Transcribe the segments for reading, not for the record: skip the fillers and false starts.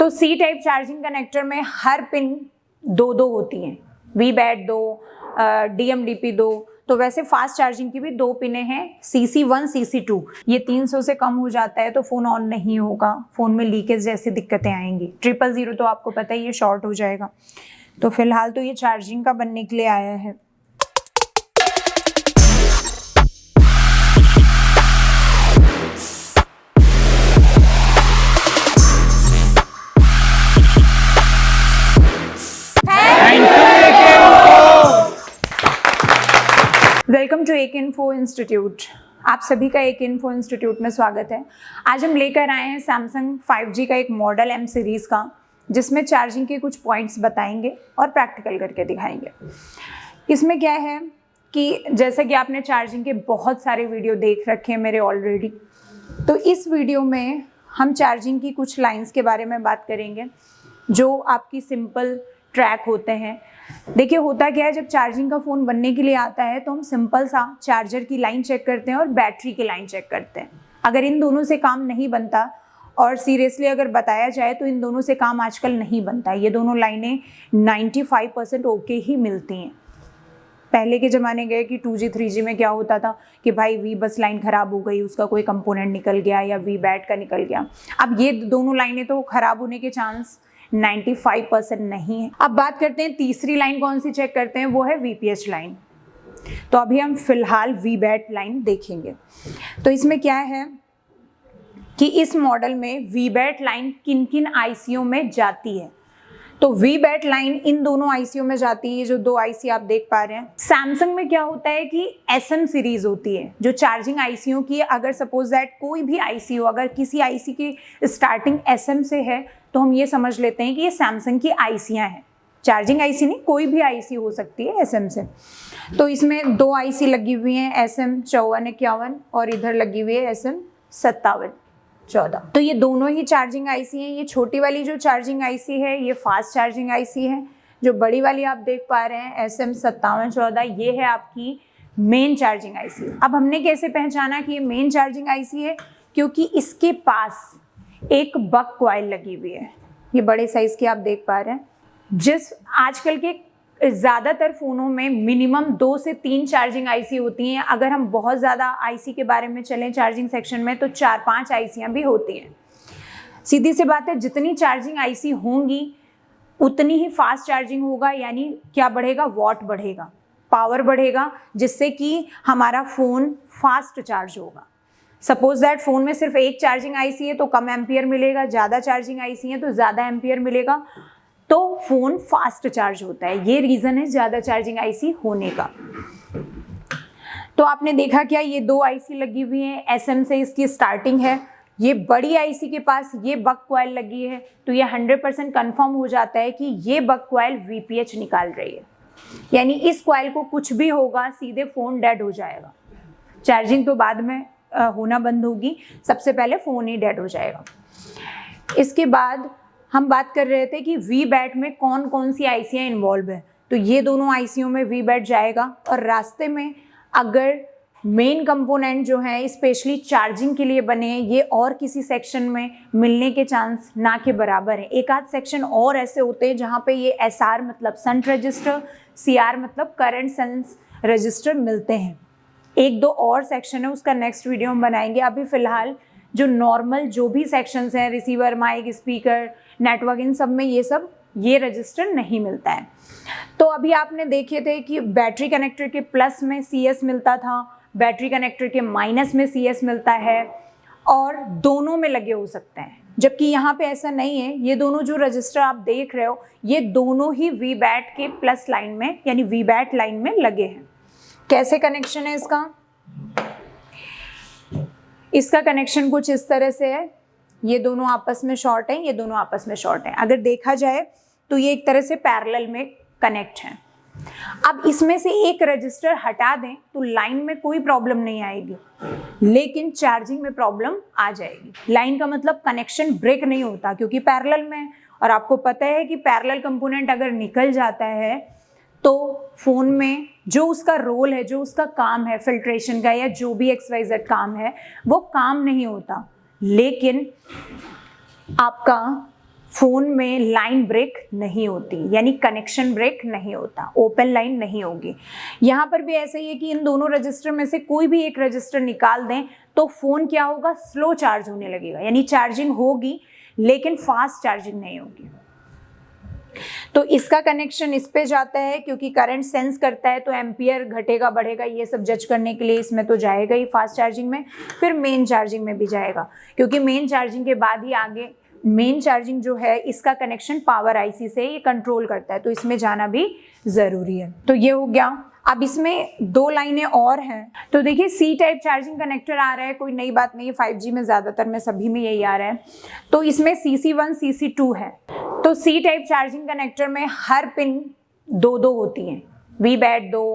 तो सी type charging connector में her pin दो होती हैं, वी बैट 2, DMDP 2। तो वैसे फास्ट चार्जिंग की भी 2 पिने हैं, CC1 CC2। ये 300 से कम हो जाता है तो फ़ोन ऑन नहीं होगा, फ़ोन में लीकेज जैसी दिक्कतें आएंगी। 000 तो आपको पता है ये शॉर्ट हो जाएगा। तो फिलहाल तो ये चार्जिंग का बनने के लिए आया है। वेलकम टू एक इन्फो इंस्टीट्यूट। आप सभी का एक इन्फो इंस्टीट्यूट में स्वागत है। आज हम लेकर आए हैं सैमसंग 5G का एक मॉडल M सीरीज़ का, जिसमें चार्जिंग के कुछ पॉइंट्स बताएंगे और प्रैक्टिकल करके दिखाएंगे। इसमें क्या है कि जैसे कि आपने चार्जिंग के बहुत सारे वीडियो देख रखे हैं मेरे ऑलरेडी, तो इस वीडियो में हम चार्जिंग की कुछ लाइन्स के बारे में बात करेंगे जो आपकी सिंपल ट्रैक होते हैं। देखिए होता क्या है, जब चार्जिंग का फ़ोन बनने के लिए आता है तो हम सिंपल सा चार्जर की लाइन चेक करते हैं और बैटरी की लाइन चेक करते हैं। अगर इन दोनों से काम नहीं बनता, और सीरियसली अगर बताया जाए तो इन दोनों से काम आजकल नहीं बनता। ये दोनों लाइनें 95% ओके ही मिलती हैं। पहले के ज़माने गए कि 2G 3G में क्या होता था कि भाई वी बस लाइन ख़राब हो गई, उसका कोई कंपोनेंट निकल गया या वी बैट का निकल गया। अब ये दोनों लाइनें तो ख़राब होने के चांस 95% नहीं है। अब बात करते हैं तीसरी लाइन कौन सी चेक करते हैं, वो है VPH लाइन। तो अभी हम फिलहाल वी बैट लाइन देखेंगे। तो इसमें क्या है कि इस मॉडल में वी बैट लाइन किन किन आईसीओ में जाती है। तो वी बैट लाइन इन दोनों आईसीओ में जाती है, जो 2 आईसी आप देख पा रहे हैं। सैमसंग में क्या होता है कि SM सीरीज होती है जो चार्जिंग आईसीओ की। अगर सपोज दैट कोई भी आईसीओ अगर किसी आईसी की स्टार्टिंग SM से है तो हम ये समझ लेते हैं कि ये सैमसंग की आईसियाँ हैं। चार्जिंग आईसी नहीं, कोई भी आईसी हो सकती है SM से। तो इसमें 2 आईसी लगी हुई हैं, SM 5451 और इधर लगी हुई है SM 5714। तो ये दोनों ही चार्जिंग आईसी हैं। ये छोटी वाली जो चार्जिंग आईसी है ये फास्ट चार्जिंग आईसी है। जो बड़ी वाली आप देख पा रहे हैं SM 5714, ये है आपकी मेन चार्जिंग आईसी। अब हमने कैसे पहचाना कि ये मेन चार्जिंग आईसी है, क्योंकि इसके पास एक बक कॉइल लगी हुई है। ये बड़े साइज की आप देख पा रहे हैं। जिस आजकल के ज़्यादातर फ़ोनों में मिनिमम 2 से 3 चार्जिंग आईसी होती हैं। अगर हम बहुत ज़्यादा आईसी के बारे में चलें चार्जिंग सेक्शन में तो 4-5 आईसियाँ भी होती हैं। सीधी सी बात है, जितनी चार्जिंग आईसी होंगी उतनी ही फास्ट चार्जिंग होगा। यानी क्या बढ़ेगा, वॉट बढ़ेगा, पावर बढ़ेगा, जिससे कि हमारा फ़ोन फास्ट चार्ज होगा। सपोज दैट फ़ोन में सिर्फ एक चार्जिंग आईसी है तो कम एम्पियर मिलेगा, ज़्यादा चार्जिंग आईसी है तो ज़्यादा एम्पियर मिलेगा, तो फ़ोन फास्ट चार्ज होता है। ये रीज़न है ज़्यादा चार्जिंग आईसी होने का। तो आपने देखा क्या, ये 2 आईसी लगी हुई हैं, SM से इसकी स्टार्टिंग है। ये बड़ी आईसी के पास ये बक कॉइल लगी है, तो ये 100% कन्फर्म हो जाता है कि ये बक कॉइल VPH निकाल रही है। यानी इस कॉइल को कुछ भी होगा सीधे फ़ोन डेड हो जाएगा। चार्जिंग तो बाद में होना बंद होगी, सबसे पहले फ़ोन ही डेड हो जाएगा। इसके बाद हम बात कर रहे थे कि वी बैट में कौन कौन सी आईसियाँ इन्वॉल्व है। तो ये दोनों आईसीओ में वी बैट जाएगा, और रास्ते में अगर मेन कंपोनेंट जो है स्पेशली चार्जिंग के लिए बने हैं, ये और किसी सेक्शन में मिलने के चांस ना के बराबर है। एक आध सेक्शन और ऐसे होते हैं जहाँ पे ये SR मतलब शंट रजिस्टर, CR मतलब करंट सेंस रजिस्टर मिलते हैं। 1-2 और सेक्शन है, उसका नेक्स्ट वीडियो हम बनाएंगे। अभी फ़िलहाल जो नॉर्मल जो भी सेक्शंस हैं, रिसीवर, माइक, स्पीकर, नेटवर्क, इन सब में ये रजिस्टर नहीं मिलता है। तो अभी आपने देखे थे कि बैटरी कनेक्टर के प्लस में CS मिलता था, बैटरी कनेक्टर के माइनस में CS मिलता है, और दोनों में लगे हो सकते हैं। जबकि यहाँ पे ऐसा नहीं है। ये दोनों जो रजिस्टर आप देख रहे हो ये दोनों ही वी बैट के प्लस लाइन में यानी वी बैट लाइन में लगे हैं। कैसे कनेक्शन है इसका कनेक्शन कुछ इस तरह से है। ये दोनों आपस में शॉर्ट हैं, ये दोनों आपस में शॉर्ट हैं। अगर देखा जाए तो ये एक तरह से पैरेलल में कनेक्ट हैं। अब इसमें से एक रजिस्टर हटा दें तो लाइन में कोई प्रॉब्लम नहीं आएगी, लेकिन चार्जिंग में प्रॉब्लम आ जाएगी। लाइन का मतलब कनेक्शन ब्रेक नहीं होता क्योंकि पैरेलल में, और आपको पता है कि पैरेलल कंपोनेंट अगर निकल जाता है तो फ़ोन में जो उसका रोल है, जो उसका काम है फिल्ट्रेशन का या जो भी XYZ काम है, वो काम नहीं होता। लेकिन आपका फोन में लाइन ब्रेक नहीं होती, यानी कनेक्शन ब्रेक नहीं होता, ओपन लाइन नहीं होगी। यहाँ पर भी ऐसा ही है कि इन दोनों रजिस्टर में से कोई भी एक रजिस्टर निकाल दें तो फोन क्या होगा, स्लो चार्ज होने लगेगा, यानी चार्जिंग होगी लेकिन फास्ट चार्जिंग नहीं होगी। तो इसका कनेक्शन इस पे जाता है क्योंकि करंट सेंस करता है, तो एम्पियर घटेगा बढ़ेगा ये सब जज करने के लिए इसमें तो जाएगा ही फास्ट चार्जिंग में, फिर मेन चार्जिंग में भी जाएगा, क्योंकि मेन चार्जिंग के बाद ही आगे मेन चार्जिंग जो है इसका कनेक्शन पावर आईसी से ये कंट्रोल करता है, तो इसमें जाना भी जरूरी है। तो ये हो गया। अब इसमें 2 लाइनें और हैं। तो देखिए सी टाइप चार्जिंग कनेक्टर आ रहा है, कोई नई बात नहीं है, 5G में ज़्यादातर में सभी में यही आ रहा है। तो इसमें CC1 CC2 है। तो सी टाइप चार्जिंग कनेक्टर में हर पिन 2 होती हैं, VBAT 2,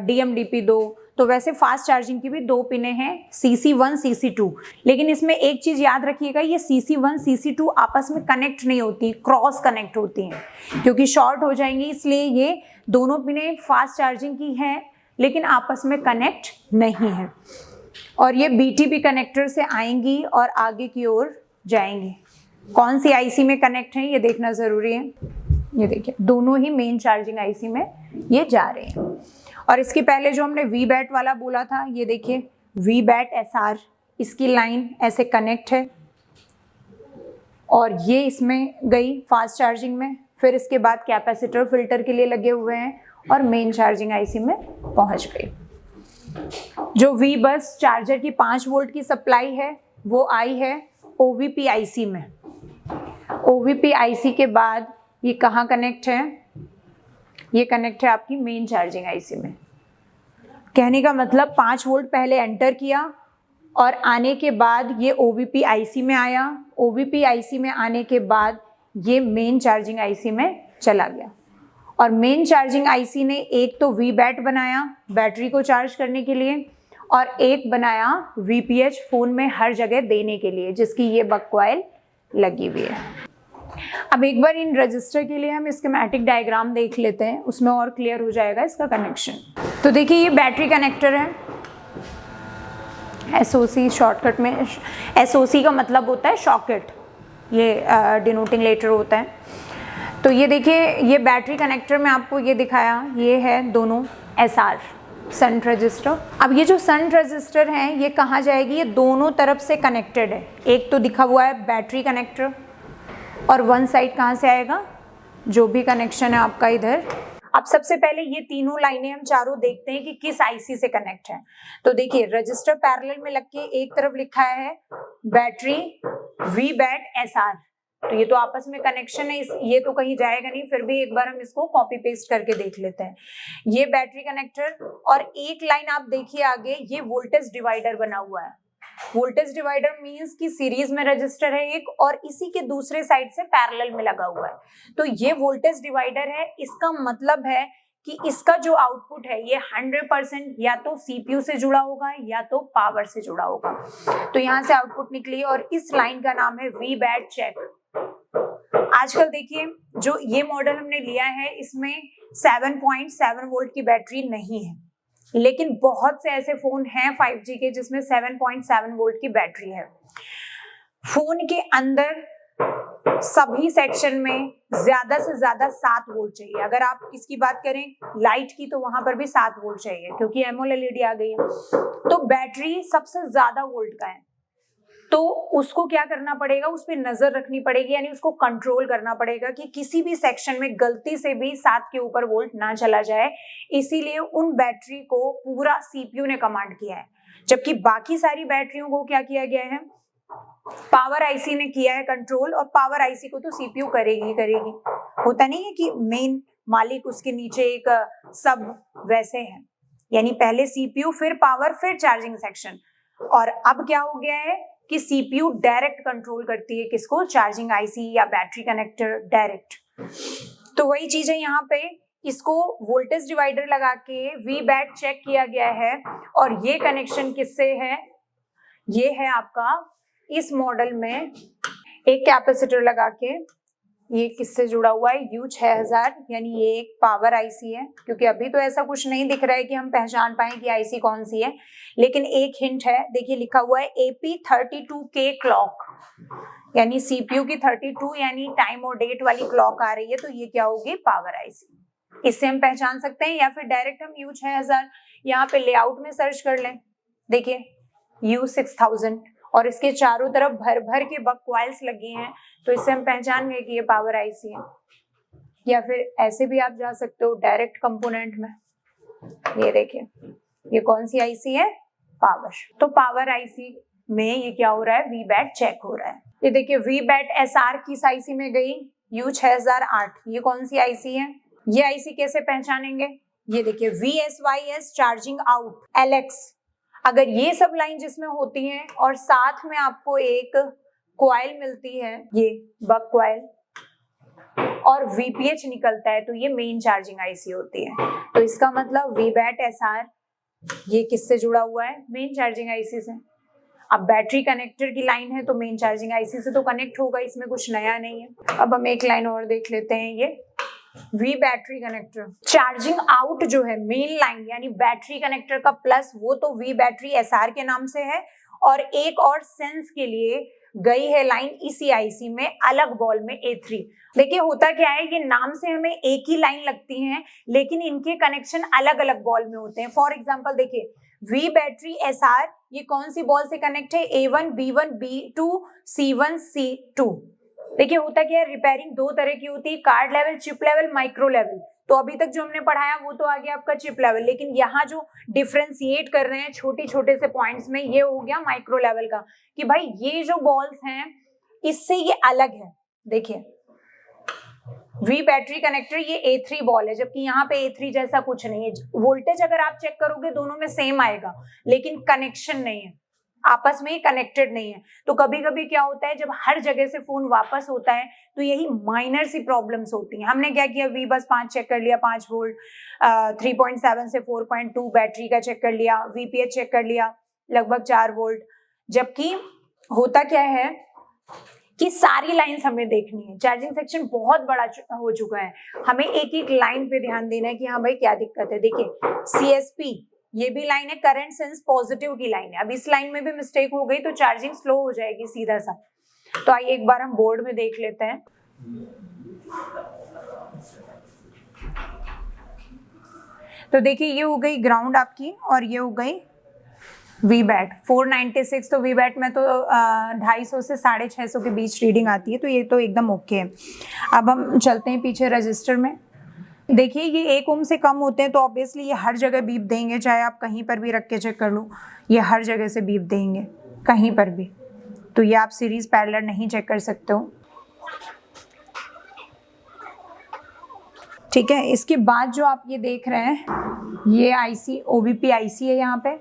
DMDP 2। तो वैसे फास्ट चार्जिंग की भी 2 पिनें हैं, CC1 CC2। लेकिन इसमें एक चीज़ याद रखिएगा, ये CC1 CC2 आपस में कनेक्ट नहीं होती, क्रॉस कनेक्ट होती हैं, क्योंकि शॉर्ट हो जाएंगी, इसलिए ये दोनों पिनें फास्ट चार्जिंग की हैं लेकिन आपस में कनेक्ट नहीं है। और ये BTP कनेक्टर से आएंगी और आगे की ओर जाएंगी। कौन सी आईसी में कनेक्ट है ये देखना ज़रूरी है। ये देखिए दोनों ही मेन चार्जिंग आईसी में ये जा रहे हैं। और इसके पहले जो हमने VBAT वाला बोला था, ये देखिए VBAT SR, इसकी लाइन ऐसे कनेक्ट है और ये इसमें गई फास्ट चार्जिंग में, फिर इसके बाद कैपेसिटर फिल्टर के लिए लगे हुए हैं और मेन चार्जिंग आईसी में पहुंच गई। जो V बस चार्जर की 5 वोल्ट की सप्लाई है वो आई है OVP आईसी में। OVP आईसी के बाद ये कहाँ कनेक्ट है, ये कनेक्ट है आपकी मेन चार्जिंग आईसी में। कहने का मतलब 5 वोल्ट पहले एंटर किया और आने के बाद ये OVP आईसी में आया, OVP आईसी में आने के बाद ये मेन चार्जिंग आईसी में चला गया। और मेन चार्जिंग आईसी ने एक तो VBAT बनाया बैटरी को चार्ज करने के लिए, और एक बनाया VPH फोन में हर जगह देने के लिए, जिसकी ये बक कॉइल लगी हुई है। अब एक बार इन रजिस्टर के लिए हम स्कीमेटिक डायग्राम देख लेते हैं, उसमें और क्लियर हो जाएगा इसका कनेक्शन। तो देखिए ये बैटरी कनेक्टर है, SOC शॉर्टकट में, SOC का मतलब होता है सॉकेट, ये डिनोटिंग लेटर होता है। तो ये देखिए ये बैटरी कनेक्टर में आपको ये दिखाया, ये है दोनों SR शंट रजिस्टर। अब ये जो शंट रजिस्टर हैं ये कहाँ जाएगी, ये दोनों तरफ से कनेक्टेड है। एक तो दिखा हुआ है बैटरी कनेक्टर और वन साइड कहाँ से आएगा, जो भी कनेक्शन है आपका इधर। अब सबसे पहले ये तीनों लाइनें हम चारों देखते हैं कि किस आईसी से कनेक्ट है। तो देखिए रजिस्टर पैरेलल में लग के एक तरफ लिखा है बैटरी VBAT SR, तो ये तो आपस में कनेक्शन है, ये तो कहीं जाएगा नहीं, फिर भी एक बार हम इसको कॉपी पेस्ट करके देख लेते हैं। ये बैटरी कनेक्टर और एक लाइन आप देखिए आगे, ये वोल्टेज डिवाइडर बना हुआ है। वोल्टेज डिवाइडर मींस कि सीरीज में रजिस्टर है एक और इसी के दूसरे साइड से पैरेलल में लगा हुआ है, तो ये वोल्टेज डिवाइडर है। इसका मतलब है कि इसका जो आउटपुट है ये 100% या तो CPU से जुड़ा होगा या तो पावर से जुड़ा होगा। तो यहाँ से आउटपुट निकली और इस लाइन का नाम है VBAT चेक। आजकल देखिए जो ये मॉडल हमने लिया है इसमें 7.7 वोल्ट की बैटरी नहीं है, लेकिन बहुत से ऐसे फोन हैं 5G के जिसमें 7.7 वोल्ट की बैटरी है। फोन के अंदर सभी सेक्शन में ज्यादा से ज्यादा 7 वोल्ट चाहिए। अगर आप इसकी बात करें लाइट की तो वहां पर भी 7 वोल्ट चाहिए क्योंकि AMOLED आ गई है। तो बैटरी सबसे ज्यादा वोल्ट का है, तो उसको क्या करना पड़ेगा, उस पर नजर रखनी पड़ेगी, यानी उसको कंट्रोल करना पड़ेगा कि किसी भी सेक्शन में गलती से भी 7 के ऊपर वोल्ट ना चला जाए। इसीलिए उन बैटरी को पूरा CPU ने कमांड किया है, जबकि बाकी सारी बैटरियों को क्या किया गया है, पावर आईसी ने किया है कंट्रोल, और पावर आईसी को तो CPU करेगी। होता नहीं है कि मेन मालिक उसके नीचे एक सब वैसे है, यानी पहले CPU फिर पावर फिर चार्जिंग सेक्शन। और अब क्या हो गया है कि CPU डायरेक्ट कंट्रोल करती है किसको, चार्जिंग आईसी या बैटरी कनेक्टर डायरेक्ट। तो वही चीज है यहाँ पे, इसको वोल्टेज डिवाइडर लगा के VBAT चेक किया गया है। और ये कनेक्शन किससे है, ये है आपका इस मॉडल में एक कैपेसिटर लगा के, ये किससे जुड़ा हुआ है, U6000, यानी ये एक पावर आईसी है। क्योंकि अभी तो ऐसा कुछ नहीं दिख रहा है कि हम पहचान पाए कि आईसी कौन सी है, लेकिन एक हिंट है, देखिए लिखा हुआ है AP32K क्लॉक। यानी सीपीयू की 32 यानी टाइम और डेट वाली क्लॉक आ रही है, तो ये क्या होगी, पावर आईसी। इससे हम पहचान सकते हैं, या फिर डायरेक्ट हम U6000 यहाँ पे लेआउट में सर्च कर लें। देखिए U6000 और इसके चारों तरफ भर भर के बक कॉइल्स लगी हैं, तो इससे हम पहचान गए कि ये पावर आईसी है। या फिर ऐसे भी आप जा सकते हो डायरेक्ट कंपोनेंट में। ये देखिए ये कौन सी आईसी है, पावर। तो पावर आईसी में ये क्या हो रहा है, वीबैट चेक हो रहा है। ये देखिए वीबैट एसआर किस आईसी में गई, U6008। ये कौन सी आईसी है, ये आईसी कैसे पहचानेंगे, ये देखिए VSYS चार्जिंग आउट LX। अगर ये सब लाइन जिसमें होती हैं और साथ में आपको एक कॉइल मिलती है, ये बक कॉइल, और VPH निकलता है, तो ये मेन चार्जिंग आईसी होती है। तो इसका मतलब वीबैट एसआर ये किससे जुड़ा हुआ है, मेन चार्जिंग आईसी से। अब बैटरी कनेक्टर की लाइन है तो मेन चार्जिंग आईसी से तो कनेक्ट होगा, इसमें कुछ नया नहीं है। अब हम एक लाइन और देख लेते हैं, ये वी बैटरी कनेक्टर चार्जिंग आउट जो है मेन लाइन यानी बैटरी कनेक्टर का प्लस, वो तो वी बैटरी एसआर के नाम से है, और एक और सेंस के लिए गई है लाइन इसी आईसी में अलग बॉल में A3। देखिए होता क्या है, ये नाम से हमें एक ही लाइन लगती हैं लेकिन इनके कनेक्शन अलग अलग बॉल में होते हैं। फॉर एग्जांपल देखिए वी बैटरी एसआर ये कौन सी बॉल से कनेक्ट है, A1 B1 B2 C1 C2। देखिए होता क्या है, रिपेयरिंग दो तरह की होती है, card level, chip level, micro level. तो अभी तक जो हमने पढ़ाया वो तो आ गया आपका चिप लेवल, लेकिन यहाँ जो डिफ्रेंशिएट कर रहे हैं छोटे छोटे से पॉइंट्स में, ये हो गया माइक्रो लेवल का, कि भाई ये जो बॉल्स हैं इससे ये अलग है। देखिए वी बैटरी कनेक्टर ये A3 बॉल है, जबकि यहाँ पे A3 जैसा कुछ नहीं है। वोल्टेज अगर आप चेक करोगे दोनों में सेम आएगा, लेकिन कनेक्शन नहीं है, आपस में ही कनेक्टेड नहीं है। तो कभी कभी क्या होता है, जब हर जगह से फोन वापस होता है तो यही माइनर सी प्रॉब्लम्स होती हैं। हमने क्या किया, वी बस 5 चेक कर लिया, 5 वोल्ट, 3.7 से 4.2 बैटरी का चेक कर लिया, VPH चेक कर लिया लगभग 4 वोल्ट। जबकि होता क्या है कि सारी लाइंस हमें देखनी है, चार्जिंग सेक्शन बहुत बड़ा हो चुका है, हमें एक एक लाइन पे ध्यान देना है कि हाँ भाई क्या दिक्कत है। देखिए CSP ये भी लाइन है, करंट सेंस पॉजिटिव की लाइन है। अब इस लाइन में भी मिस्टेक हो गई तो चार्जिंग स्लो हो जाएगी सीधा सा। तो आइए एक बार हम बोर्ड में देख लेते हैं। तो देखिए ये हो गई ग्राउंड आपकी और ये हो गई वीबैट 496। तो वीबैट में तो 250 से 650 के बीच रीडिंग आती है, तो ये तो एकदम ओके है। अब हम चलते हैं पीछे रजिस्टर में। देखिए ये 1 ओम से कम होते हैं तो ऑब्वियसली ये हर जगह बीप देंगे, चाहे आप कहीं पर भी रख के चेक कर लो, ये हर जगह से बीप देंगे कहीं पर भी। तो ये आप सीरीज पैरेलल नहीं चेक कर सकते हो, ठीक है। इसके बाद जो आप ये देख रहे हैं ये आईसी OVP आईसी है यहाँ पे,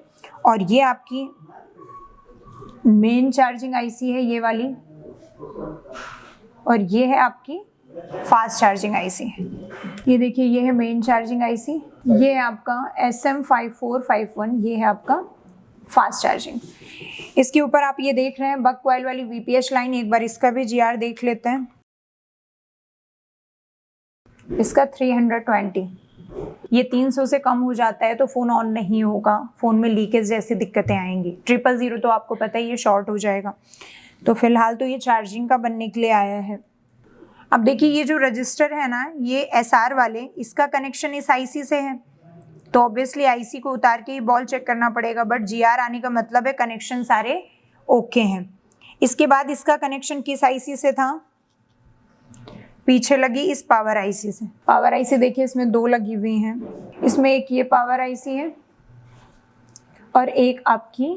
और ये आपकी मेन चार्जिंग आईसी है ये वाली, और ये है आपकी फास्ट चार्जिंग आईसी। ये देखिए ये है मेन चार्जिंग आईसी, ये है आपका SM5451, ये है आपका फास्ट चार्जिंग। इसके ऊपर आप ये देख रहे हैं बक कॉइल वाली VPH लाइन, एक बार इसका भी GR देख लेते हैं। इसका 320, ये 300 से कम हो जाता है तो फोन ऑन नहीं होगा, फोन में लीकेज जैसी दिक्कतें आएंगी। 000 तो आपको पता है ये शॉर्ट हो जाएगा। तो फिलहाल तो ये चार्जिंग का बनने के लिए आया है। अब देखिए ये जो रजिस्टर है ना, ये SR वाले, इसका कनेक्शन इस आईसी से है, तो ऑब्वियसली आईसी को उतार के ही बॉल चेक करना पड़ेगा, बट GR आने का मतलब है कनेक्शन सारे ओके हैं। इसके बाद इसका कनेक्शन किस आईसी से था, पीछे लगी इस पावर आईसी से। पावर आईसी देखिए इसमें 2 लगी हुई हैं, इसमें एक ये पावर आईसी है और एक आपकी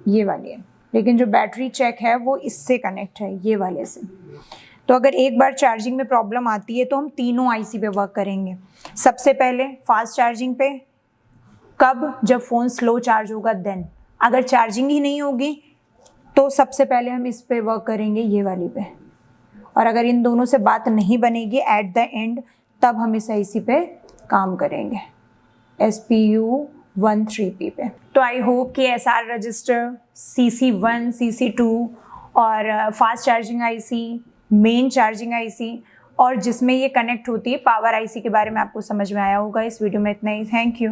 ये वाली है, लेकिन जो बैटरी चेक है वो इससे कनेक्ट है, ये वाले से। तो अगर एक बार चार्जिंग में प्रॉब्लम आती है तो हम तीनों आईसी पे वर्क करेंगे। सबसे पहले फास्ट चार्जिंग पे, कब, जब फ़ोन स्लो चार्ज होगा देन। अगर चार्जिंग ही नहीं होगी तो सबसे पहले हम इस पे वर्क करेंगे, ये वाली पे। और अगर इन दोनों से बात नहीं बनेगी एट द एंड, तब हम इस आईसी पे काम करेंगे, SPU13P पे। तो आई होप कि SR रजिस्टर, CC1, CC2 और fast charging IC, main charging IC और जिसमें ये कनेक्ट होती है पावर आईसी के बारे में आपको समझ में आया होगा। इस वीडियो में इतना ही, थैंक यू।